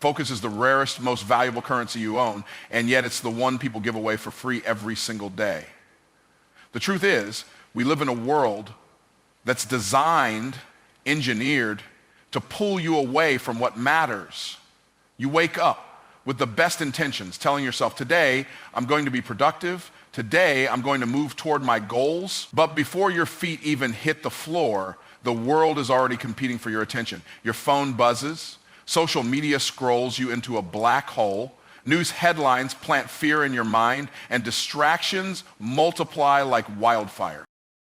Focus is the rarest, most valuable currency you own, and yet it's the one people give away for free every single day. The truth is, we live in a world that's designed, engineered to pull you away from what matters. You wake up with the best intentions, telling yourself, today I'm going to be productive, today I'm going to move toward my goals, but before your feet even hit the floor, the world is already competing for your attention. Your phone buzzes, social media scrolls you into a black hole, news headlines plant fear in your mind, and distractions multiply like wildfire.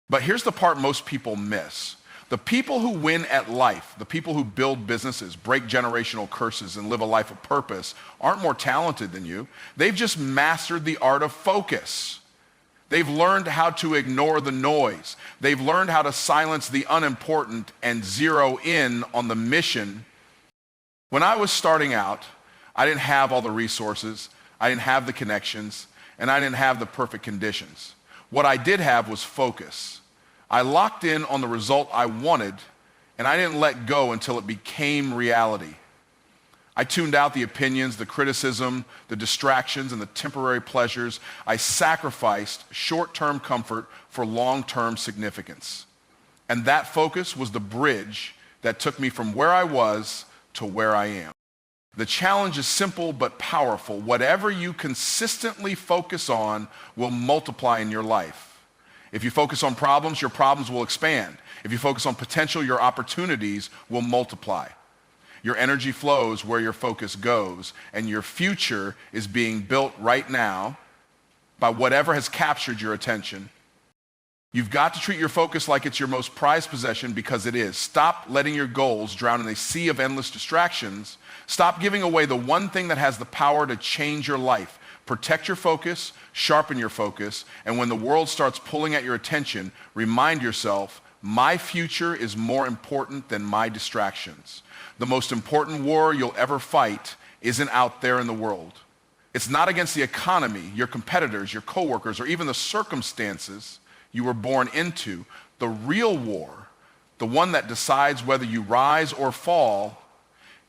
But here's the part most people miss. The people who win at life, the people who build businesses, break generational curses, and live a life of purpose aren't more talented than you. They've just mastered the art of focus. They've learned how to ignore the noise. They've learned how to silence the unimportant and zero in on the mission. When I was starting out, I didn't have all the resources, I didn't have the connections, and I didn't have the perfect conditions. What I did have was focus. I locked in on the result I wanted, and I didn't let go until it became reality. I tuned out the opinions, the criticism, the distractions, and the temporary pleasures. I sacrificed short-term comfort for long-term significance. And that focus was the bridge that took me from where I was to where I am. The challenge is simple but powerful. Whatever you consistently focus on will multiply in your life. If you focus on problems, your problems will expand. If you focus on potential, your opportunities will multiply. Your energy flows where your focus goes, and your future is being built right now by whatever has captured your attention. You've got to treat your focus like it's your most prized possession, because it is. Stop letting your goals drown in a sea of endless distractions. Stop giving away the one thing that has the power to change your life. Protect your focus, sharpen your focus, and when the world starts pulling at your attention, remind yourself, my future is more important than my distractions. The most important war you'll ever fight isn't out there in the world. It's not against the economy, your competitors, your coworkers, or even the circumstances you were born into. The real war, the one that decides whether you rise or fall,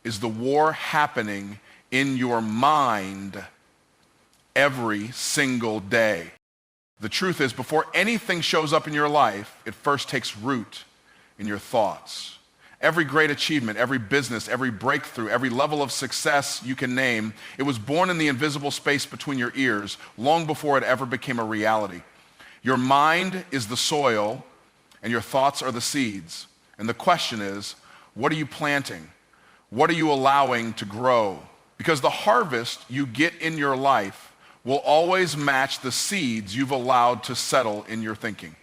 is the war happening in your mind every single day. The truth is, before anything shows up in your life, it first takes root in your thoughts. Every great achievement, every business, every breakthrough, every level of success you can name, it was born in the invisible space between your ears long before it ever became a reality. Your mind is the soil, and your thoughts are the seeds. And the question is, what are you planting? What are you allowing to grow? Because the harvest you get in your life will always match the seeds you've allowed to settle in your thinking.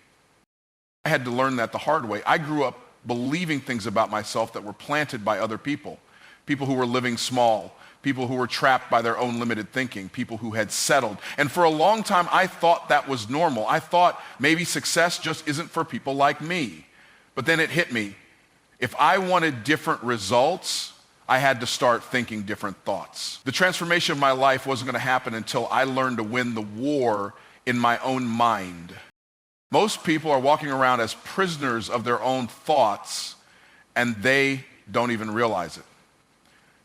I had to learn that the hard way. I grew up believing things about myself that were planted by other people. People who were living small, people who were trapped by their own limited thinking, people who had settled. And for a long time, I thought that was normal. I thought maybe success just isn't for people like me. But then it hit me. If I wanted different results, I had to start thinking different thoughts. The transformation of my life wasn't going to happen until I learned to win the war in my own mind. Most people are walking around as prisoners of their own thoughts, and they don't even realize it.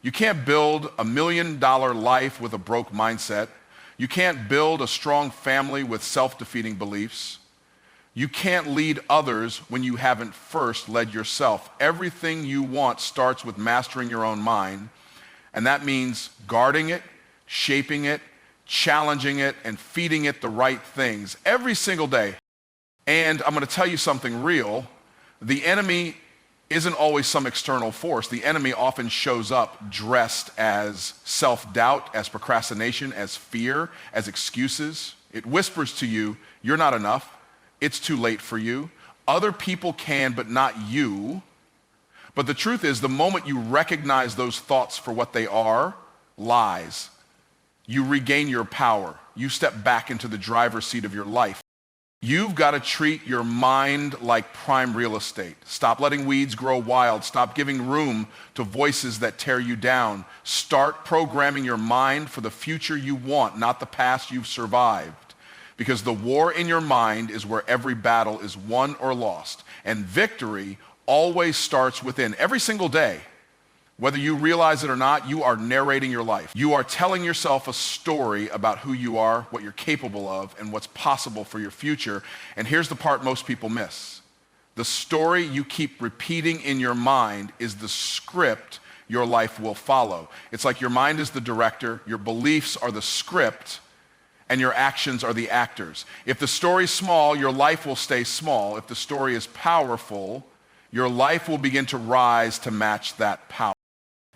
You can't build $1 million life with a broke mindset. You can't build a strong family with self-defeating beliefs. You can't lead others when you haven't first led yourself. Everything you want starts with mastering your own mind, and that means guarding it, shaping it, challenging it, and feeding it the right things every single day. And I'm going to tell you something real. The enemy isn't always some external force. The enemy often shows up dressed as self-doubt, as procrastination, as fear, as excuses. It whispers to you, you're not enough. It's too late for you. Other people can, but not you. But the truth is, the moment you recognize those thoughts for what they are, lies, you regain your power. You step back into the driver's seat of your life. You've got to treat your mind like prime real estate. Stop letting weeds grow wild. Stop giving room to voices that tear you down. Start programming your mind for the future you want, not the past you've survived. Because the war in your mind is where every battle is won or lost. And victory always starts within. Every single day, Whether you realize it or not, you are narrating your life. You are telling yourself a story about who you are, what you're capable of, and what's possible for your future. And here's the part most people miss. The story you keep repeating in your mind is the script your life will follow. It's like your mind is the director, your beliefs are the script, and your actions are the actors. If the story's small, your life will stay small. If the story is powerful, your life will begin to rise to match that power.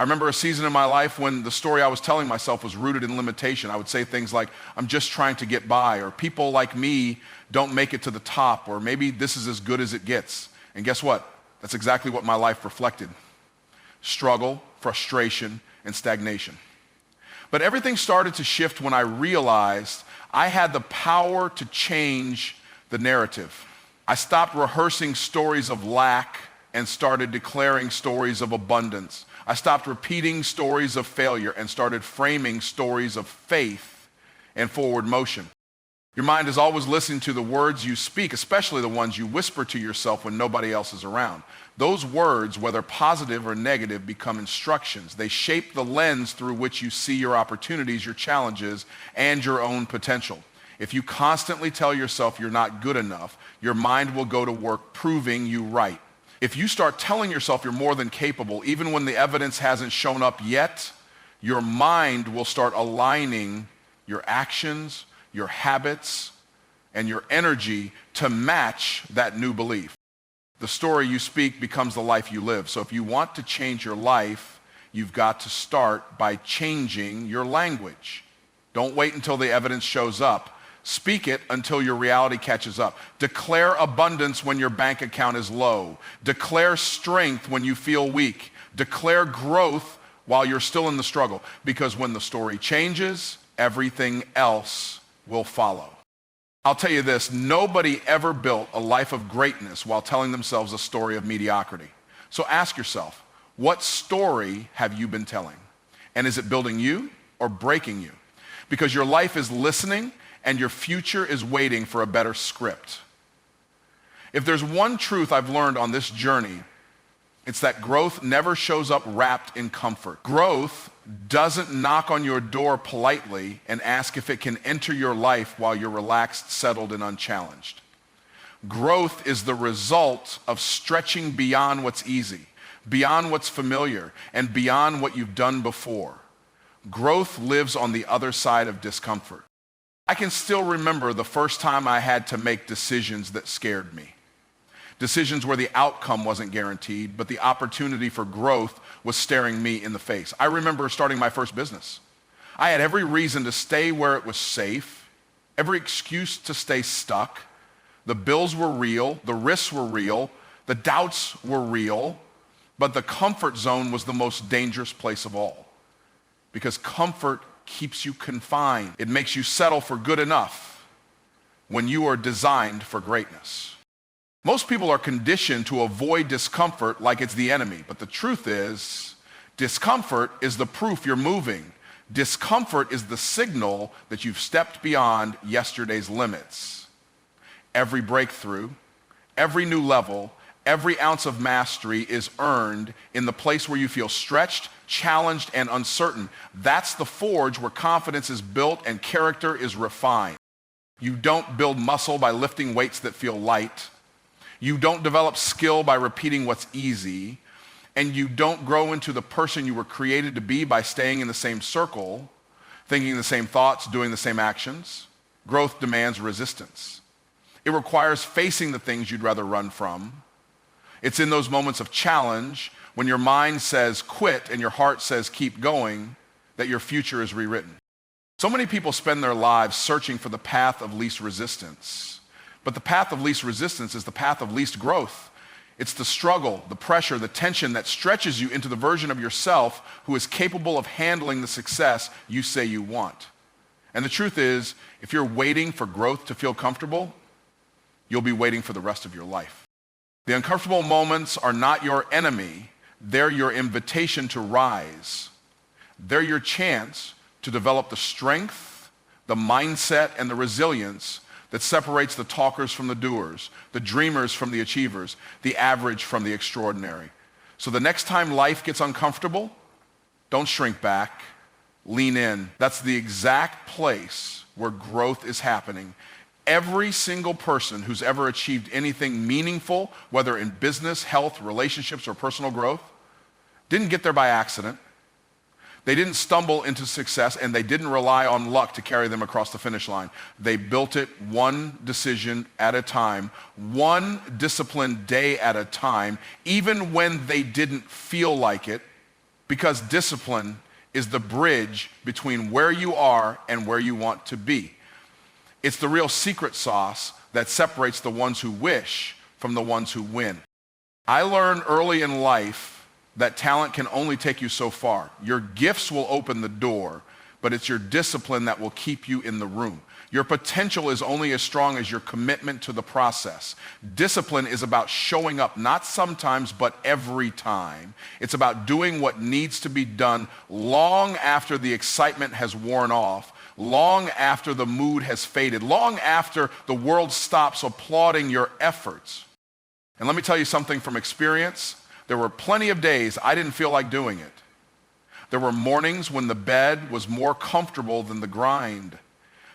I remember a season in my life when the story I was telling myself was rooted in limitation. I would say things like, I'm just trying to get by, or people like me don't make it to the top, or maybe this is as good as it gets. And guess what? That's exactly what my life reflected. Struggle, frustration, and stagnation. But everything started to shift when I realized I had the power to change the narrative. I stopped rehearsing stories of lack and started declaring stories of abundance. I stopped repeating stories of failure and started framing stories of faith and forward motion. Your mind is always listening to the words you speak, especially the ones you whisper to yourself when nobody else is around. Those words, whether positive or negative, become instructions. They shape the lens through which you see your opportunities, your challenges, and your own potential. If you constantly tell yourself you're not good enough, your mind will go to work proving you right. If you start telling yourself you're more than capable, even when the evidence hasn't shown up yet, your mind will start aligning your actions, your habits, and your energy to match that new belief. The story you speak becomes the life you live. So if you want to change your life, you've got to start by changing your language. Don't wait until the evidence shows up. Speak it until your reality catches up. Declare abundance when your bank account is low. Declare strength when you feel weak. Declare growth while you're still in the struggle. Because when the story changes, everything else will follow. I'll tell you this, nobody ever built a life of greatness while telling themselves a story of mediocrity. So ask yourself, what story have you been telling? And is it building you or breaking you? Because your life is listening and your future is waiting for a better script. If there's one truth I've learned on this journey, it's that growth never shows up wrapped in comfort. Growth doesn't knock on your door politely and ask if it can enter your life while you're relaxed, settled, and unchallenged. Growth is the result of stretching beyond what's easy, beyond what's familiar, and beyond what you've done before. Growth lives on the other side of discomfort. I can still remember the first time I had to make decisions that scared me. Decisions where the outcome wasn't guaranteed, but the opportunity for growth was staring me in the face. I remember starting my first business. I had every reason to stay where it was safe, every excuse to stay stuck. The bills were real, the risks were real, the doubts were real, but the comfort zone was the most dangerous place of all. Because comfort keeps you confined. It makes you settle for good enough when you are designed for greatness. Most people are conditioned to avoid discomfort like it's the enemy, but the truth is, discomfort is the proof you're moving. Discomfort is the signal that you've stepped beyond yesterday's limits. Every breakthrough, every new level, every ounce of mastery is earned in the place where you feel stretched, challenged, and uncertain. That's the forge where confidence is built and character is refined. You don't build muscle by lifting weights that feel light. You don't develop skill by repeating what's easy. And you don't grow into the person you were created to be by staying in the same circle, thinking the same thoughts, doing the same actions. Growth demands resistance. It requires facing the things you'd rather run from. It's in those moments of challenge when your mind says quit and your heart says keep going that your future is rewritten. So many people spend their lives searching for the path of least resistance. But the path of least resistance is the path of least growth. It's the struggle, the pressure, the tension that stretches you into the version of yourself who is capable of handling the success you say you want. And the truth is, if you're waiting for growth to feel comfortable, you'll be waiting for the rest of your life. The uncomfortable moments are not your enemy. They're your invitation to rise. They're your chance to develop the strength, the mindset, and the resilience that separates the talkers from the doers, the dreamers from the achievers, the average from the extraordinary. So the next time life gets uncomfortable, don't shrink back, lean in. That's the exact place where growth is happening. Every single person who's ever achieved anything meaningful, whether in business, health, relationships, or personal growth, didn't get there by accident. They didn't stumble into success, and they didn't rely on luck to carry them across the finish line. They built it one decision at a time, one disciplined day at a time, even when they didn't feel like it, because discipline is the bridge between where you are and where you want to be. It's the real secret sauce that separates the ones who wish from the ones who win. I learned early in life that talent can only take you so far. Your gifts will open the door, but it's your discipline that will keep you in the room. Your potential is only as strong as your commitment to the process. Discipline is about showing up, not sometimes, but every time. It's about doing what needs to be done long after the excitement has worn off, long after the mood has faded, long after the world stops applauding your efforts. And let me tell you something from experience. There were plenty of days I didn't feel like doing it. There were mornings when the bed was more comfortable than the grind.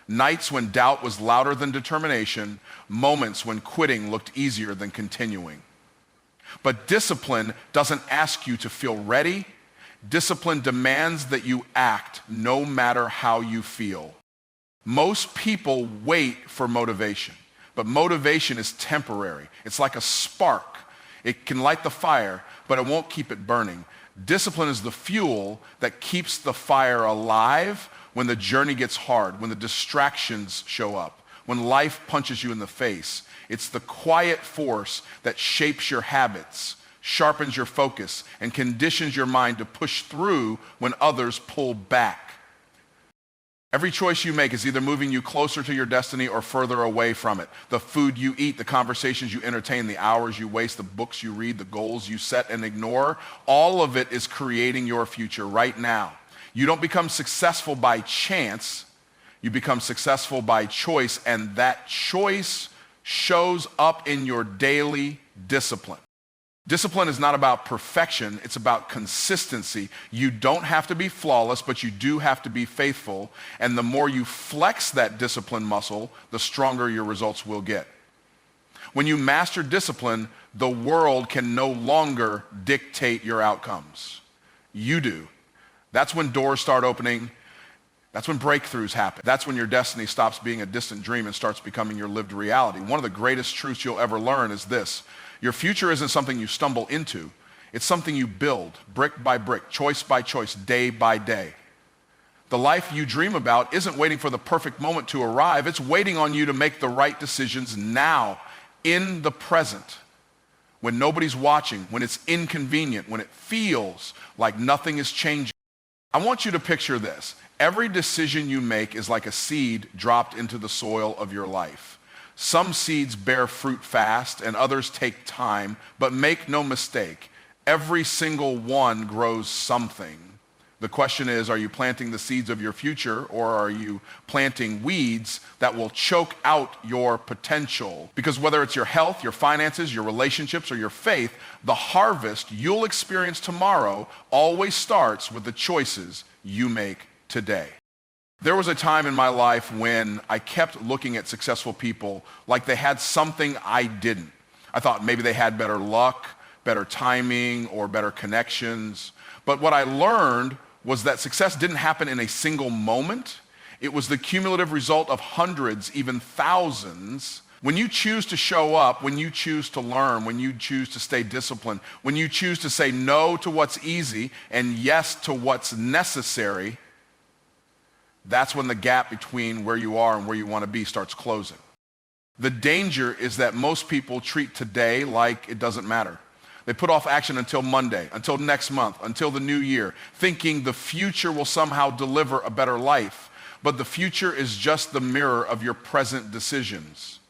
Nights when doubt was louder than determination. Moments when quitting looked easier than continuing. But discipline doesn't ask you to feel ready. Discipline demands that you act no matter how you feel. Most people wait for motivation, but motivation is temporary. It's like a spark. It can light the fire, but it won't keep it burning. Discipline is the fuel that keeps the fire alive when the journey gets hard, when the distractions show up, when life punches you in the face. It's the quiet force that shapes your habits, sharpens your focus, and conditions your mind to push through when others pull back. Every choice you make is either moving you closer to your destiny or further away from it. The food you eat, the conversations you entertain, the hours you waste, the books you read, the goals you set and ignore, all of it is creating your future right now. You don't become successful by chance. You become successful by choice, and that choice shows up in your daily discipline. Discipline is not about perfection, it's about consistency. You don't have to be flawless, but you do have to be faithful. And the more you flex that discipline muscle, the stronger your results will get. When you master discipline, the world can no longer dictate your outcomes. You do. That's when doors start opening. That's when breakthroughs happen. That's when your destiny stops being a distant dream and starts becoming your lived reality. One of the greatest truths you'll ever learn is this. Your future isn't something you stumble into. It's something you build, brick by brick, choice by choice, day by day. The life you dream about isn't waiting for the perfect moment to arrive. It's waiting on you to make the right decisions now, in the present, when nobody's watching, when it's inconvenient, when it feels like nothing is changing. I want you to picture this. Every decision you make is like a seed dropped into the soil of your life. Some seeds bear fruit fast and others take time, but make no mistake, every single one grows something. The question is, are you planting the seeds of your future, or are you planting weeds that will choke out your potential? Because whether it's your health, your finances, your relationships, or your faith, the harvest you'll experience tomorrow always starts with the choices you make today. There was a time in my life when I kept looking at successful people like they had something I didn't. I thought maybe they had better luck, better timing, or better connections. But what I learned was that success didn't happen in a single moment. It was the cumulative result of hundreds, even thousands. When you choose to show up, when you choose to learn, when you choose to stay disciplined, when you choose to say no to what's easy and yes to what's necessary, that's when the gap between where you are and where you want to be starts closing. The danger is that most people treat today like it doesn't matter. They put off action until Monday, until next month, until the new year, thinking the future will somehow deliver a better life. But the future is just the mirror of your present decisions.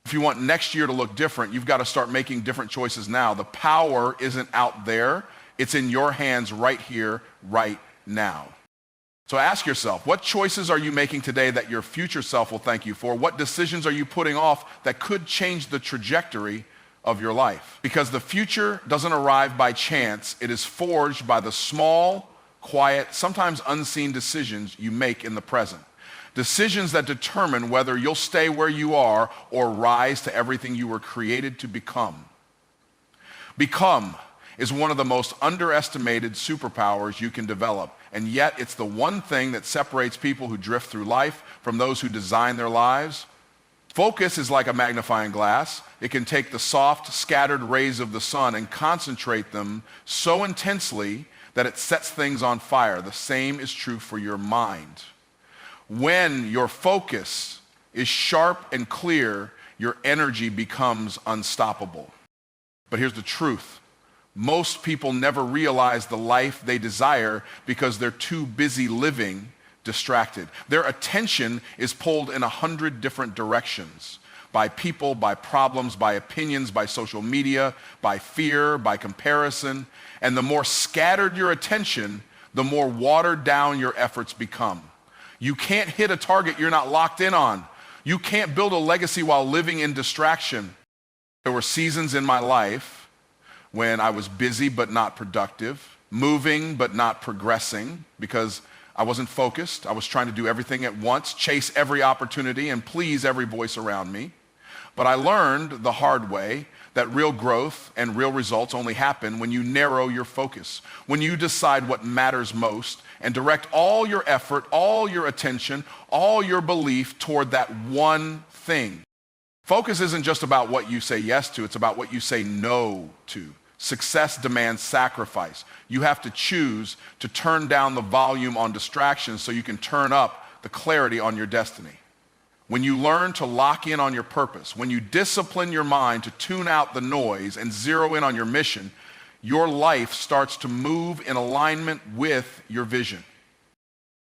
If you want next year to look different, you've got to start making different choices now. The power isn't out there. It's in your hands right here, right now. So ask yourself, what choices are you making today that your future self will thank you for? What decisions are you putting off that could change the trajectory of your life. Because the future doesn't arrive by chance. It is forged by the small, quiet, sometimes unseen decisions you make in the present. Decisions that determine whether you'll stay where you are or rise to everything you were created to become. Become is one of the most underestimated superpowers you can develop, and yet it's the one thing that separates people who drift through life from those who design their lives. Focus is like a magnifying glass. It can take the soft, scattered rays of the sun and concentrate them so intensely that it sets things on fire. The same is true for your mind. When your focus is sharp and clear, your energy becomes unstoppable. But here's the truth. Most people never realize the life they desire because they're too busy living distracted. Their attention is pulled in 100 different directions by people, by problems, by opinions, by social media, by fear, by comparison. And the more scattered your attention, the more watered down your efforts become. You can't hit a target you're not locked in on. You can't build a legacy while living in distraction. There were seasons in my life when I was busy but not productive, moving but not progressing because I wasn't focused. I was trying to do everything at once, chase every opportunity and please every voice around me. But I learned the hard way that real growth and real results only happen when you narrow your focus, when you decide what matters most and direct all your effort, all your attention, all your belief toward that one thing. Focus isn't just about what you say yes to, it's about what you say no to. Success demands sacrifice. You have to choose to turn down the volume on distractions so you can turn up the clarity on your destiny. When you learn to lock in on your purpose, when you discipline your mind to tune out the noise and zero in on your mission, your life starts to move in alignment with your vision.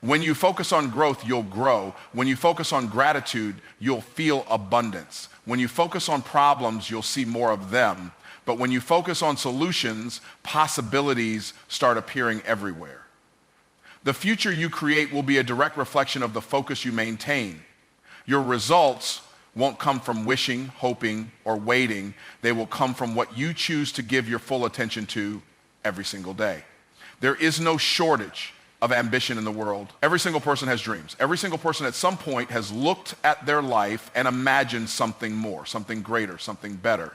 When you focus on growth, you'll grow. When you focus on gratitude, you'll feel abundance. When you focus on problems, you'll see more of them. But when you focus on solutions, possibilities start appearing everywhere. The future you create will be a direct reflection of the focus you maintain. Your results won't come from wishing, hoping, or waiting. They will come from what you choose to give your full attention to every single day. There is no shortage of ambition in the world. Every single person has dreams. Every single person at some point has looked at their life and imagined something more, something greater, something better.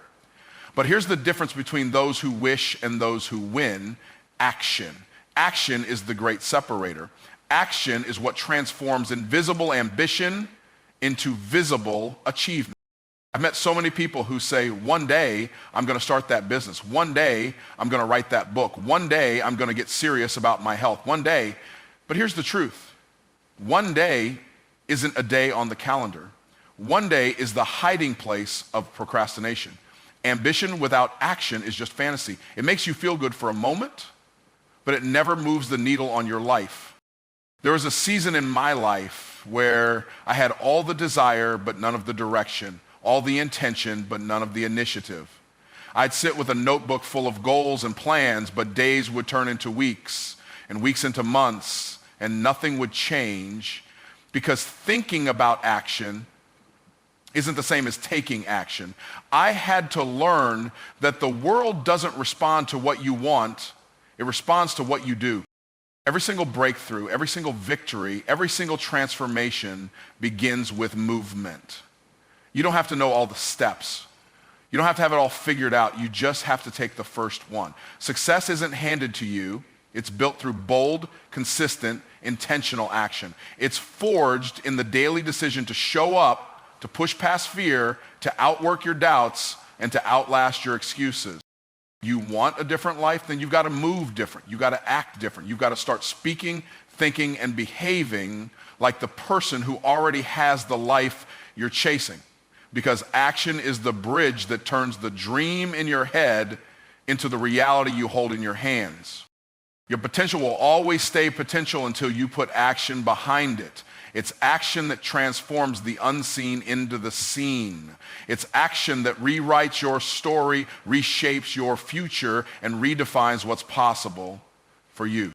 But here's the difference between those who wish and those who win: action. Action is the great separator. Action is what transforms invisible ambition into visible achievement. I've met so many people who say, one day I'm going to start that business. One day I'm going to write that book. One day I'm going to get serious about my health. One day. But here's the truth. One day isn't a day on the calendar. One day is the hiding place of procrastination. Ambition without action is just fantasy. It makes you feel good for a moment, but it never moves the needle on your life. There was a season in my life where I had all the desire, but none of the direction, all the intention, but none of the initiative. I'd sit with a notebook full of goals and plans, but days would turn into weeks, and weeks into months, and nothing would change because thinking about action isn't the same as taking action. I had to learn that the world doesn't respond to what you want, it responds to what you do. Every single breakthrough, every single victory, every single transformation begins with movement. You don't have to know all the steps. You don't have to have it all figured out. You just have to take the first one. Success isn't handed to you. It's built through bold, consistent, intentional action. It's forged in the daily decision to show up, to push past fear, to outwork your doubts, and to outlast your excuses. You want a different life, then you've got to move different. You've got to act different. You've got to start speaking, thinking, and behaving like the person who already has the life you're chasing. Because action is the bridge that turns the dream in your head into the reality you hold in your hands. Your potential will always stay potential until you put action behind it. It's action that transforms the unseen into the seen. It's action that rewrites your story, reshapes your future, and redefines what's possible for you.